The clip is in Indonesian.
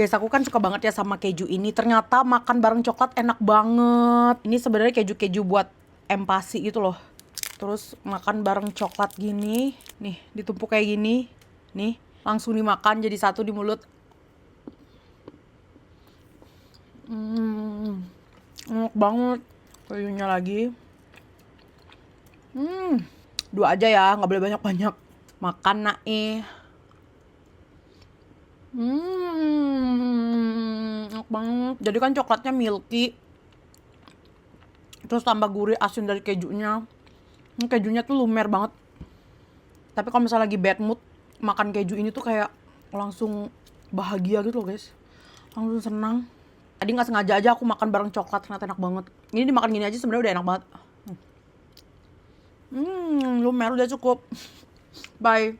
Guys, aku kan suka banget ya sama keju ini. Ternyata makan bareng coklat enak banget. Ini sebenarnya keju-keju buat empasi gitu loh. Terus makan bareng coklat gini. Nih, ditumpuk kayak gini. Nih, langsung dimakan jadi satu di mulut. Enak banget. Kejunya lagi. Dua aja ya, nggak boleh banyak-banyak. Makan Nae. Enak banget. Jadi kan coklatnya milky. Terus tambah gurih asin dari kejunya. Kejunya tuh lumer banget. Tapi kalau misalnya lagi bad mood, makan keju ini tuh kayak langsung bahagia gitu loh guys. Langsung senang. Tadi nggak sengaja aja aku makan bareng coklat, ternyata enak banget. Ini dimakan gini aja sebenarnya udah enak banget. Lumer udah cukup. Bye.